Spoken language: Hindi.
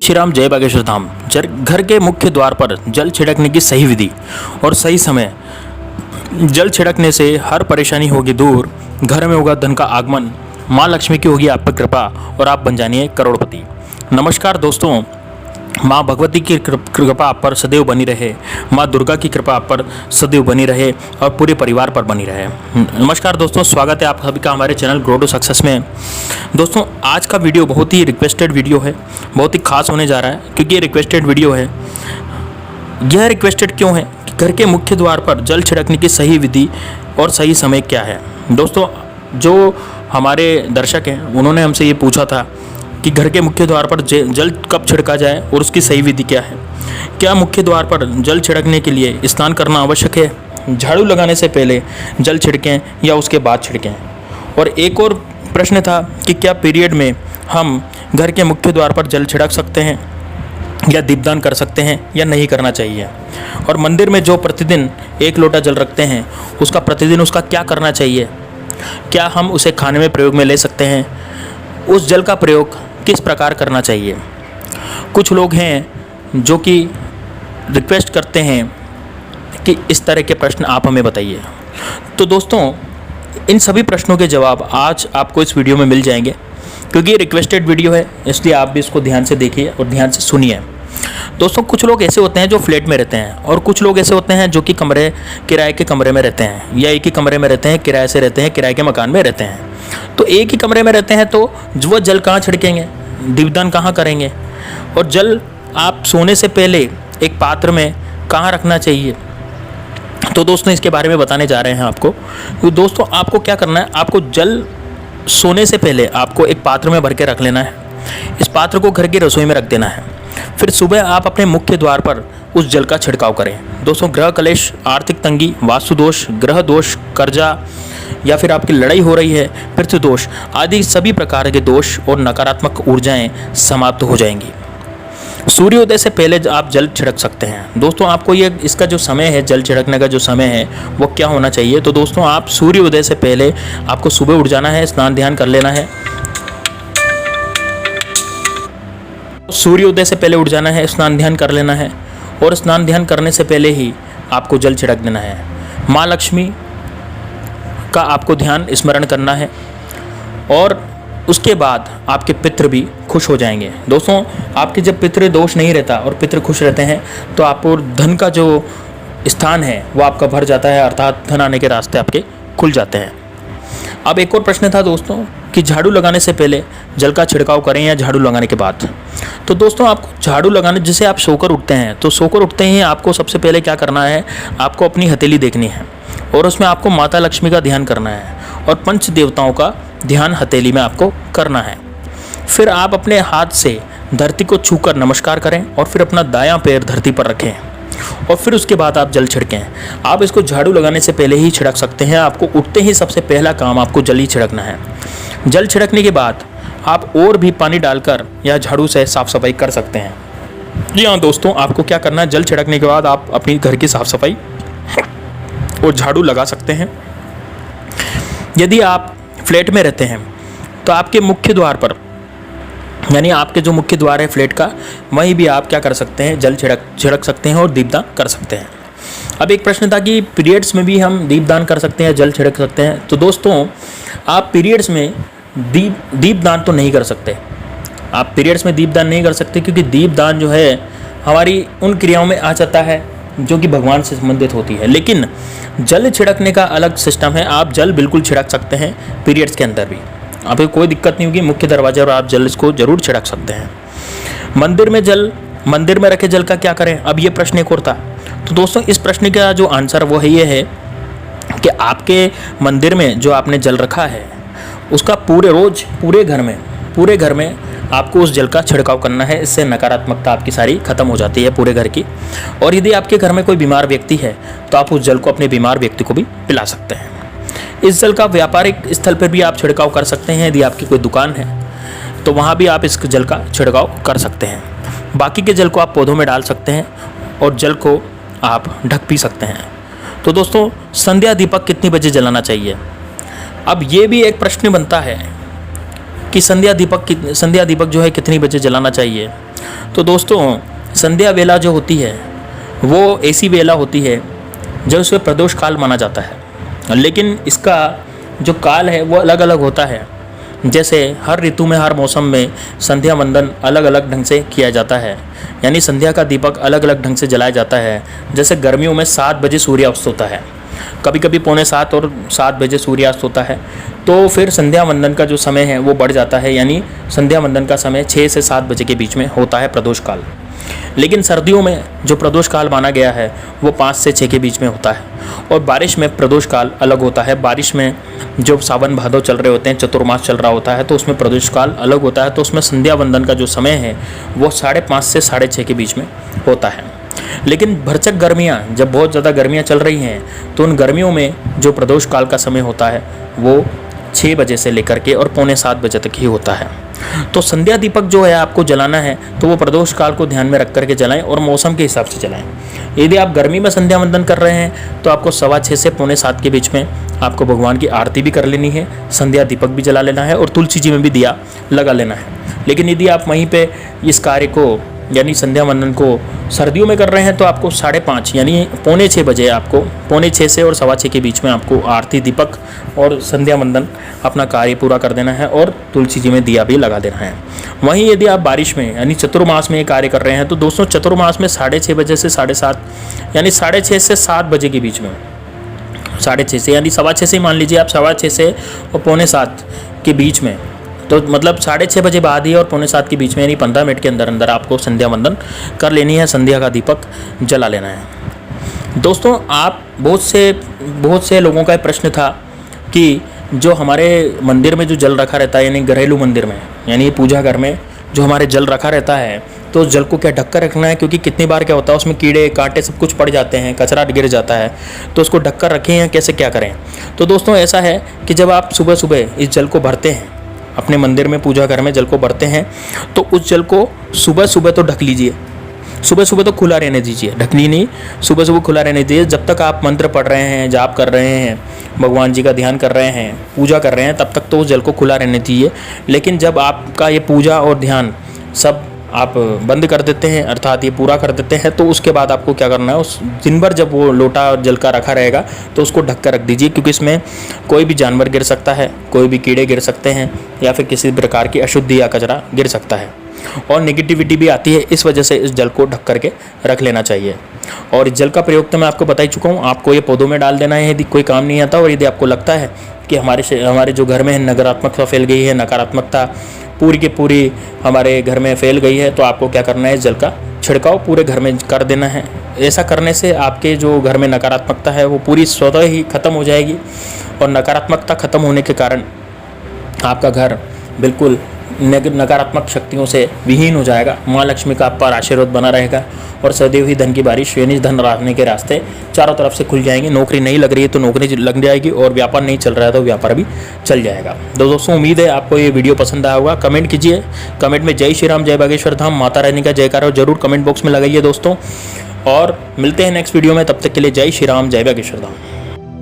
श्री राम, जय बागेश्वर धाम। घर के मुख्य द्वार पर जल छिड़कने की सही विधि और सही समय। जल छिड़कने से हर परेशानी होगी दूर, घर में होगा धन का आगमन, माँ लक्ष्मी की होगी आप पर कृपा और आप बन जानिए करोड़पति। नमस्कार दोस्तों, माँ भगवती की कृपा आप पर सदैव बनी रहे, माँ दुर्गा की कृपा आप पर सदैव बनी रहे और पूरे परिवार पर बनी रहे। नमस्कार दोस्तों, स्वागत है आप सभी का हमारे चैनल ग्रो टू सक्सेस में। दोस्तों, आज का वीडियो बहुत ही रिक्वेस्टेड वीडियो है, बहुत ही खास होने जा रहा है क्योंकि ये रिक्वेस्टेड वीडियो है। यह रिक्वेस्टेड क्यों है कि घर के मुख्य द्वार पर जल छिड़कने की सही विधि और सही समय क्या है। दोस्तों, जो हमारे दर्शक हैं उन्होंने हमसे ये पूछा था कि घर के मुख्य द्वार पर जल कब छिड़का जाए और उसकी सही विधि क्या है। क्या मुख्य द्वार पर जल छिड़कने के लिए स्नान करना आवश्यक है, झाड़ू लगाने से पहले जल छिड़कें या उसके बाद छिड़कें। और एक और प्रश्न था कि क्या पीरियड में हम घर के मुख्य द्वार पर जल छिड़क सकते हैं या दीपदान कर सकते हैं या नहीं करना चाहिए। और मंदिर में जो प्रतिदिन 1 लोटा जल रखते हैं उसका प्रतिदिन उसका क्या करना चाहिए, क्या हम उसे खाने में प्रयोग में ले सकते हैं, उस जल का प्रयोग किस प्रकार करना चाहिए। कुछ लोग हैं जो कि रिक्वेस्ट करते हैं कि इस तरह के प्रश्न आप हमें बताइए। तो दोस्तों, इन सभी प्रश्नों के जवाब आज आपको इस वीडियो में मिल जाएंगे क्योंकि ये रिक्वेस्टेड वीडियो है, इसलिए आप भी इसको ध्यान से देखिए और ध्यान से सुनिए। दोस्तों, कुछ लोग ऐसे होते हैं जो फ्लैट में रहते हैं और कुछ लोग ऐसे होते हैं जो कि किराए के कमरे में रहते हैं या एक ही कमरे में रहते हैं, किराए से रहते हैं, किराए के मकान में रहते हैं। तो एक ही कमरे में रहते हैं तो वो जल कहाँ छिड़केंगे, दीपदान कहाँ करेंगे, और जल आप सोने से पहले एक पात्र में कहाँ रखना चाहिए। तो दोस्तों, इसके बारे में बताने जा रहे हैं आपको। तो दोस्तों, आपको क्या करना है, आपको जल सोने से पहले आपको एक पात्र में भर के रख लेना है। इस पात्र को घर की रसोई में रख देना है। फिर सुबह आप अपने मुख्य द्वार पर उस जल का छिड़काव करें। दोस्तों, ग्रह कलेश, आर्थिक तंगी, वास्तु दोष, ग्रह दोष, कर्जा या फिर आपकी लड़ाई हो रही है, पितृ दोष आदि सभी प्रकार के दोष और नकारात्मक ऊर्जाएं समाप्त हो जाएंगी। सूर्योदय से पहले आप जल छिड़क सकते हैं। दोस्तों, आपको ये इसका जो समय है, जल छिड़कने का जो समय है वो क्या होना चाहिए। तो दोस्तों, आप सूर्योदय से पहले आपको सुबह उठ जाना है, स्नान ध्यान कर लेना है। सूर्योदय से पहले उठ जाना है, स्नान ध्यान कर लेना है और स्नान ध्यान करने से पहले ही आपको जल छिड़क देना है। माँ लक्ष्मी का आपको ध्यान स्मरण करना है और उसके बाद आपके पितृ भी खुश हो जाएंगे। दोस्तों, आपके जब पितृ दोष नहीं रहता और पितृ खुश रहते हैं तो आपको धन का जो स्थान है वो आपका भर जाता है, अर्थात धन आने के रास्ते आपके खुल जाते हैं। अब एक और प्रश्न था दोस्तों कि झाड़ू लगाने से पहले जल का छिड़काव करें या झाड़ू लगाने के बाद। तो दोस्तों, आपको झाड़ू लगाने, जैसे आप सोकर उठते हैं तो सोकर उठते ही आपको सबसे पहले क्या करना है, आपको अपनी हथेली देखनी है और उसमें आपको माता लक्ष्मी का ध्यान करना है और पंच देवताओं का ध्यान हथेली में आपको करना है। फिर आप अपने हाथ से धरती को छूकर नमस्कार करें और फिर अपना दायां पैर धरती पर रखें और फिर उसके बाद आप जल छिड़कें। आप इसको झाड़ू लगाने से पहले ही छिड़क सकते हैं। आपको उठते ही सबसे पहला काम आपको जल ही छिड़कना है। जल छिड़कने के बाद आप और भी पानी डालकर या झाड़ू से साफ सफाई कर सकते हैं। जी हाँ दोस्तों, आपको क्या करना है, जल छिड़कने के बाद आप अपनी घर की साफ सफाई और झाड़ू लगा सकते हैं। यदि आप फ्लैट में रहते हैं तो आपके मुख्य द्वार पर, यानी आपके जो मुख्य द्वार है फ्लैट का, वहीं भी आप क्या कर सकते हैं, जल छिड़क सकते हैं और दीपदान कर सकते हैं। अब एक प्रश्न था कि पीरियड्स में भी हम दीपदान कर सकते हैं, जल छिड़क सकते हैं। तो दोस्तों, आप पीरियड्स में दीपदान तो नहीं कर सकते। आप पीरियड्स में दीपदान नहीं कर सकते क्योंकि दीपदान जो है हमारी उन क्रियाओं में आ जाता है जो कि भगवान से संबंधित होती है। लेकिन जल छिड़कने का अलग सिस्टम है। आप जल बिल्कुल छिड़क सकते हैं पीरियड्स के अंदर भी, आपको कोई दिक्कत नहीं होगी। मुख्य दरवाजे पर आप जल इसको जरूर छिड़क सकते हैं। मंदिर में रखे जल का क्या करें, अब ये प्रश्न एक और था। तो दोस्तों, इस प्रश्न का जो आंसर वो है ये है कि आपके मंदिर में जो आपने जल रखा है उसका पूरे घर में आपको उस जल का छिड़काव करना है। इससे नकारात्मकता आपकी सारी खत्म हो जाती है पूरे घर की। और यदि आपके घर में कोई बीमार व्यक्ति है तो आप उस जल को अपने बीमार व्यक्ति को भी पिला सकते हैं। इस जल का व्यापारिक स्थल पर भी आप छिड़काव कर सकते हैं। यदि आपकी कोई दुकान है तो वहाँ भी आप इस जल का छिड़काव कर सकते हैं। बाकी के जल को आप पौधों में डाल सकते हैं और जल को आप ढक भी सकते हैं। तो दोस्तों, संध्या दीपक कितनी बजे जलाना चाहिए। अब ये भी एक प्रश्न बनता है कि संध्या दीपक जो है कितनी बजे जलाना चाहिए। तो दोस्तों, संध्या वेला जो होती है वो ऐसी वेला होती है जो उसे प्रदोष काल माना जाता है, लेकिन इसका जो काल है वो अलग अलग होता है। जैसे हर ऋतु में, हर मौसम में संध्या वंदन अलग अलग ढंग से किया जाता है, यानी संध्या का दीपक अलग अलग ढंग से जलाया जाता है। जैसे गर्मियों में 7 बजे सूर्यास्त होता है, कभी कभी 6:45 और 7 बजे सूर्यास्त होता है, तो फिर संध्या वंदन का जो समय है वो बढ़ जाता है, यानी संध्या वंदन का समय 6 से 7 बजे के बीच में होता है प्रदोष काल। लेकिन सर्दियों में जो प्रदोष काल माना गया है वो 5 से 6 के बीच में होता है। और बारिश में प्रदोष काल अलग होता है। बारिश में जो सावन भादव चल रहे होते हैं, चतुर्मास चल रहा होता है, तो उसमें प्रदोष काल अलग होता है। तो उसमें संध्या वंदन का जो समय है वो 5:30 से 6:30 के बीच में होता है। लेकिन भरचक गर्मियाँ, जब बहुत ज़्यादा गर्मियाँ चल रही हैं, तो उन गर्मियों में जो प्रदोष काल का समय होता है वो 6 बजे से लेकर के और 6:45 बजे तक ही होता है। तो संध्या दीपक जो है आपको जलाना है तो वो प्रदोष काल को ध्यान में रख करके जलाएं और मौसम के हिसाब से जलाएं। यदि आप गर्मी में संध्या वंदन कर रहे हैं तो आपको 6:15 से 6:45 के बीच में आपको भगवान की आरती भी कर लेनी है, संध्या दीपक भी जला लेना है और तुलसी जी में भी दिया लगा लेना है। लेकिन यदि आप वहीं पे इस कार्य को यानी संध्या वंदन को सर्दियों में कर रहे हैं तो आपको 5:30 यानी 5:45 बजे, आपको 5:45 से और 6:15 के बीच में आपको आरती, दीपक और संध्या वंदन अपना कार्य पूरा कर देना है और तुलसी जी में दिया भी लगा देना है। वहीं यदि आप बारिश में यानी चतुर्मास में ये कार्य कर रहे हैं तो दोस्तों, चतुर्मास में 6:30 बजे से 7:30 यानी 6:30 से 7 बजे के बीच में, 6:30 से यानी 6:15 से मान लीजिए आप, 6:15 से और 6:45 के बीच में, तो मतलब 6:30 बजे बाद ही और 6:45 के बीच में, यानी 15 मिनट के अंदर अंदर आपको संध्या वंदन कर लेनी है, संध्या का दीपक जला लेना है। दोस्तों, आप बहुत से लोगों का प्रश्न था कि जो हमारे मंदिर में जो जल रखा रहता है, यानी घरेलू मंदिर में, यानी पूजा घर में जो हमारे जल रखा रहता है, तो जल को क्या ढक कर रखना है? क्योंकि कितनी बार क्या होता है उसमें कीड़े कांटे सब कुछ पड़ जाते हैं, कचरा गिर जाता है, तो उसको ढक कर रखें या कैसे क्या करें? तो दोस्तों, ऐसा है कि जब आप सुबह सुबह इस जल को भरते हैं, अपने मंदिर में पूजा घर में जल को भरते हैं, तो उस जल को सुबह सुबह तो ढक लीजिए, सुबह सुबह तो खुला रहने दीजिए, ढकनी नहीं, सुबह सुबह खुला रहने दीजिए। जब तक आप मंत्र पढ़ रहे हैं, जाप कर रहे हैं, भगवान जी का ध्यान कर रहे हैं, पूजा कर रहे हैं, तब तक तो उस जल को खुला रहने दीजिए। लेकिन जब आपका ये पूजा और ध्यान सब आप बंद कर देते हैं, अर्थात ये पूरा कर देते हैं, तो उसके बाद आपको क्या करना है, उस दिन भर जब वो लोटा जल का रखा रहेगा तो उसको ढक कर रख दीजिए, क्योंकि इसमें कोई भी जानवर गिर सकता है, कोई भी कीड़े गिर सकते हैं, या फिर किसी प्रकार की अशुद्धि या कचरा गिर सकता है और नेगेटिविटी भी आती है। इस वजह से इस जल को ढक करके रख लेना चाहिए। और इस जल का प्रयोग तो मैं आपको बता ही चुका हूँ, आपको ये पौधों में डाल देना है यदि कोई काम नहीं आता। और यदि आपको लगता है कि हमारे जो घर में नकारात्मकता फैल गई है, नकारात्मकता पूरी की पूरी हमारे घर में फैल गई है, तो आपको क्या करना है, इस जल का छिड़काव पूरे घर में कर देना है। ऐसा करने से आपके जो घर में नकारात्मकता है वो पूरी स्वतः ही खत्म हो जाएगी और नकारात्मकता खत्म होने के कारण आपका घर बिल्कुल नकारात्मक शक्तियों से विहीन हो जाएगा। माँ लक्ष्मी का आप पर आशीर्वाद बना रहेगा और सदैव ही धन की बारिश यानी धन राहने के रास्ते चारों तरफ से खुल जाएंगे। नौकरी नहीं लग रही है तो नौकरी लग जाएगी और व्यापार नहीं चल रहा है तो व्यापार भी चल जाएगा। तो दोस्तों, उम्मीद है आपको ये वीडियो पसंद आया होगा। कमेंट कीजिए, कमेंट में जय श्री राम, जय बागेश्वर धाम, माता रानी का जयकारा जरूर कमेंट बॉक्स में लगाइए दोस्तों। और मिलते हैं नेक्स्ट वीडियो में, तब तक के लिए जय श्री राम, जय बागेश्वर धाम।